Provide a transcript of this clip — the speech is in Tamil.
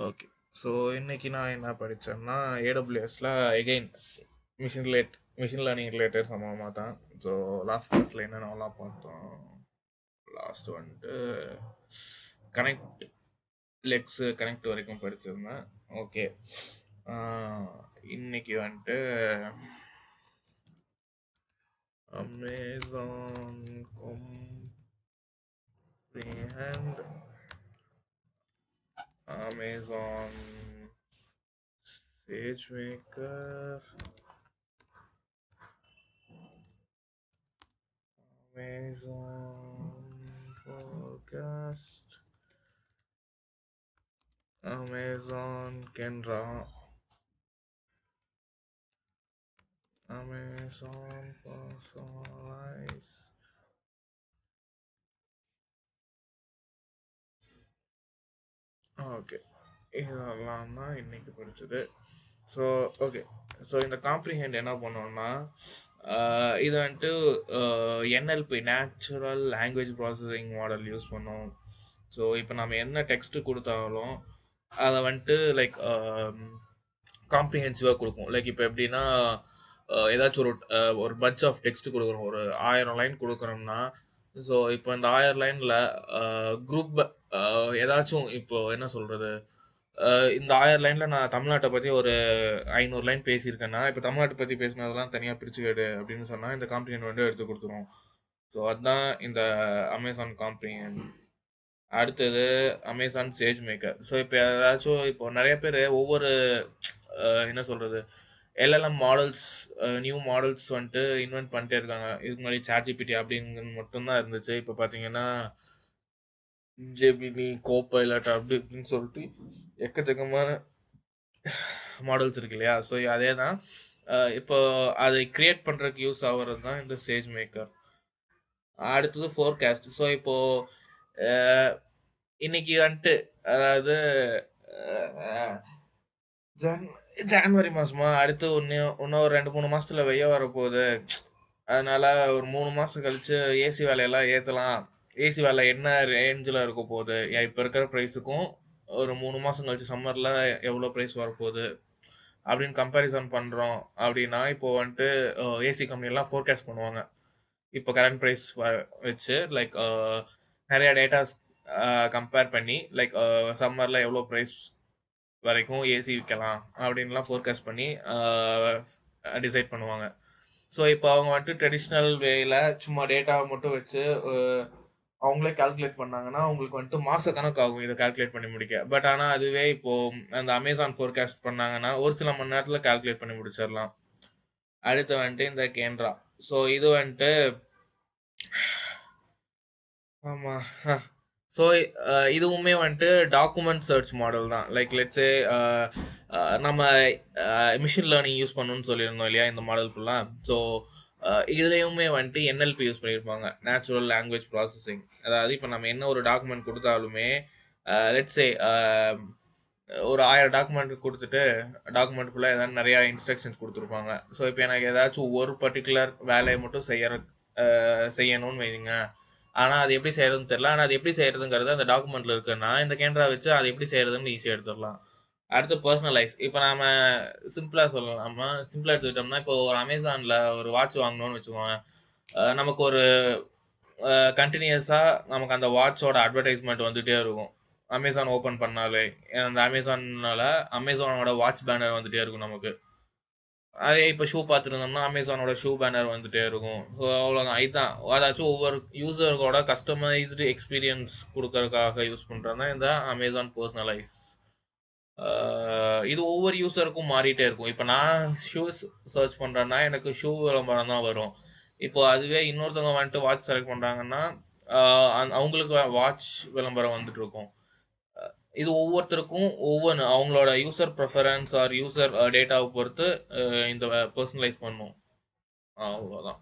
ஓகே. ஸோ இன்னைக்கு நான் என்ன படித்தேன்னா ஏடபிள்யூஎஸ்ல எகெயின் மிஷின் லேர்னிங் ரிலேட்டட் சம்பவமாக தான். ஸோ லாஸ்ட் கிளாஸில் என்னென்னலாம் பார்த்தோம். லாஸ்ட் வந்துட்டு கனெக்ட் கனெக்ட் வரைக்கும் படிச்சிருந்தேன். ஓகே. இன்னைக்கு வந்துட்டு Amazon comprehend Amazon SageMaker, Amazon Forecast, Amazon Kendra, Amazon Personalize. Okay, இதெல்லாம் தான் இன்னைக்கு படித்தது. ஸோ ஓகே, ஸோ இந்த காம்ப்ரிஹெண்ட் என்ன பண்ணோம்னா இது வந்துட்டு NLP natural language processing model use பண்ணோம். ஸோ இப்போ நம்ம என்ன டெக்ஸ்ட்டு கொடுத்தாலும் அதை வந்துட்டு லைக் காம்ப்ரிஹென்சிவாக கொடுக்கும். லைக் இப்போ எப்படின்னா ஏதாச்சும் ஒரு பட்ச் ஆஃப் டெக்ஸ்ட் கொடுக்குறோம், ஒரு 1000 லைன் கொடுக்குறோம்னா, ஸோ இப்போ இந்த 1000 லைனில் குரூப் ஏதாச்சும் இப்போ என்ன சொல்கிறது, இந்த 1000 லைனில் நான் தமிழ்நாட்டை பற்றி ஒரு 500 லைன் பேசியிருக்கேன்னா, இப்போ தமிழ்நாட்டை பற்றி பேசினதெல்லாம் தனியாக பிரித்து கேடு அப்படின்னு சொன்னால் இந்த காம்ப்ரிஹெண்ட் வந்து எடுத்து கொடுத்துரும். ஸோ அதுதான் இந்த அமேசான் காம்ப்ரிஹெண்ட். அடுத்தது அமேசான் சேஜ் மேக்கர். ஸோ இப்போ ஏதாச்சும் இப்போ நிறைய பேர் ஒவ்வொரு என்ன சொல்கிறது, எல்எல்எம் மாடல்ஸ், நியூ மாடல்ஸ் வந்துட்டு இன்வென்ட் பண்ணிட்டே இருக்காங்க. இதுக்கு முன்னாடி சாட்ஜிபிடி அப்படிங்கிறது மட்டும்தான் இருந்துச்சு. இப்போ பார்த்தீங்கன்னா ஜெபினி, கோபைலட் அப்படி இப்படின்னு சொல்லிட்டு எக்கச்சக்கமான மாடல்ஸ் இருக்கு இல்லையா. ஸோ அதே தான் இப்போ அதை கிரியேட் பண்ணுறதுக்கு யூஸ் ஆகிறது தான் இந்த சேஜ் மேக்கர். அடுத்தது ஃபோர்காஸ்ட். ஸோ இப்போது இன்னைக்கு வந்துட்டு அதாவது ஜான்வரி மாதமா, அடுத்து இன்னும் ஒரு 2-3 மாதத்தில் வெய்ய வரப்போகுது. அதனால் ஒரு 3 மாதம் கழித்து ஏசி வேலையெல்லாம் ஏற்றலாம். ஏசி வேலை என்ன ரேஞ்சில் இருக்க போகுது, இப்போ இருக்கிற ப்ரைஸுக்கும் ஒரு 3 மாதம் கழிச்சு சம்மரில் எவ்வளோ ப்ரைஸ் வரப்போகுது அப்படின்னு கம்பேரிசன் பண்ணுறோம். அப்படின்னா இப்போது வந்துட்டு ஏசி கம்பெனிலாம் ஃபோர்காஸ்ட் பண்ணுவாங்க. இப்போ கரண்ட் ப்ரைஸ் வச்சு லைக் நிறையா டேட்டாஸ் கம்பேர் பண்ணி லைக் சம்மரில் எவ்வளோ ப்ரைஸ் வரைக்கும் ஏசி விற்கலாம் அப்படின்லாம் ஃபோர்காஸ்ட் பண்ணி டிசைட் பண்ணுவாங்க. ஸோ இப்போ அவங்க வந்துட்டு ட்ரெடிஷ்னல் வேயில் சும்மா டேட்டாவை மட்டும் வச்சு அவங்களே கால்குலேட் பண்ணாங்கன்னா அவங்களுக்கு வந்துட்டு மாத கணக்காகும் இதை கால்குலேட் பண்ணி முடிக்க. பட் ஆனால் அதுவே இப்போது அந்த அமேசான் ஃபோர்காஸ்ட் பண்ணாங்கன்னா ஒரு சில மணி நேரத்தில் கால்குலேட் பண்ணி முடிச்சிடலாம். அடுத்து வந்துட்டு இந்த கேன்ட்ரா. ஸோ இது வந்துட்டு ஆமாம். ஸோ இதுவுமே வந்துட்டு டாக்குமெண்ட் சர்ச் மாடல் தான். லைக் லெட்ஸே நம்ம மிஷின் லேர்னிங் யூஸ் பண்ணணும்னு சொல்லியிருந்தோம் இல்லையா இந்த மாடல் ஃபுல்லாக. ஸோ இதுலேயுமே வந்துட்டு என்எல்பி யூஸ் பண்ணியிருப்பாங்க, நேச்சுரல் லாங்குவேஜ் ப்ராசஸிங். அதாவது இப்போ நம்ம என்ன ஒரு டாக்குமெண்ட் கொடுத்தாலுமே லெட்ஸே ஒரு 1000 டாக்குமெண்ட் கொடுத்துட்டு டாக்குமெண்ட் ஃபுல்லாக ஏதாவது நிறையா இன்ஸ்ட்ரக்ஷன்ஸ் கொடுத்துருப்பாங்க. ஸோ இப்போ எனக்கு ஏதாச்சும் ஒரு பர்டிகுலர் வேலையை மட்டும் செய்யணும்னு வைங்க. ஆனால் அது எப்படி செய்யறதுன்னு தெரியல. ஆனால் அது எப்படி செய்யறதுங்கிறது அந்த டாக்குமெண்ட்ல இருக்குன்னா இந்த கேமரா வச்சு அது எப்படி செய்யறதுன்னு ஈஸியாக எடுத்துடலாம். அடுத்து பர்சனலைஸ். இப்போ நாம சிம்பிளாக சொல்லலாம், நம்ம சிம்பிளாக எடுத்துக்கிட்டோம்னா இப்போ ஒரு அமேசானில் ஒரு வாட்ச் வாங்கணும்னு வச்சுக்கோங்க. நமக்கு ஒரு கண்டினியூஸாக நமக்கு அந்த வாட்சோட அட்வர்டைஸ்மெண்ட் வந்துகிட்டே இருக்கும். அமேசான் ஓப்பன் பண்ணாலே அந்த அமேசானோட வாட்ச் பேனர் வந்துகிட்டே இருக்கும் நமக்கு. அதே இப்போ ஷூ பார்த்துருந்தோம்னா அமேசானோட ஷூ பேனர் வந்துகிட்டே இருக்கும். ஸோ அவ்வளோதான். இதுதான் அதாச்சும் ஒவ்வொரு யூசருக்கோட கஸ்டமைஸ்டு எக்ஸ்பீரியன்ஸ் கொடுக்கறதுக்காக யூஸ் பண்ணுறது தான் இந்த அமேசான் பர்சனலைஸ். இது ஒவ்வொரு யூசருக்கும் மாறிட்டே இருக்கும். இப்போ நான் ஷூஸ் சர்ச் பண்ணுறேன்னா எனக்கு ஷூ விளம்பரம் தான் வரும். இப்போ அதுவே இன்னொருத்தவங்க வந்துட்டு வாட்ச் செலக்ட் பண்ணுறாங்கன்னா அவங்களுக்கு வாட்ச் விளம்பரம் வந்துட்டு இருக்கும். இது ஒவ்வொருத்தருக்கும் ஒவ்வொன்று அவங்களோட யூசர் ப்ரிஃபரன்ஸ் ஆர் யூசர் டேட்டாவை பொறுத்து இந்த பர்சனலைஸ் பண்ணும். அவ்வளோதான்.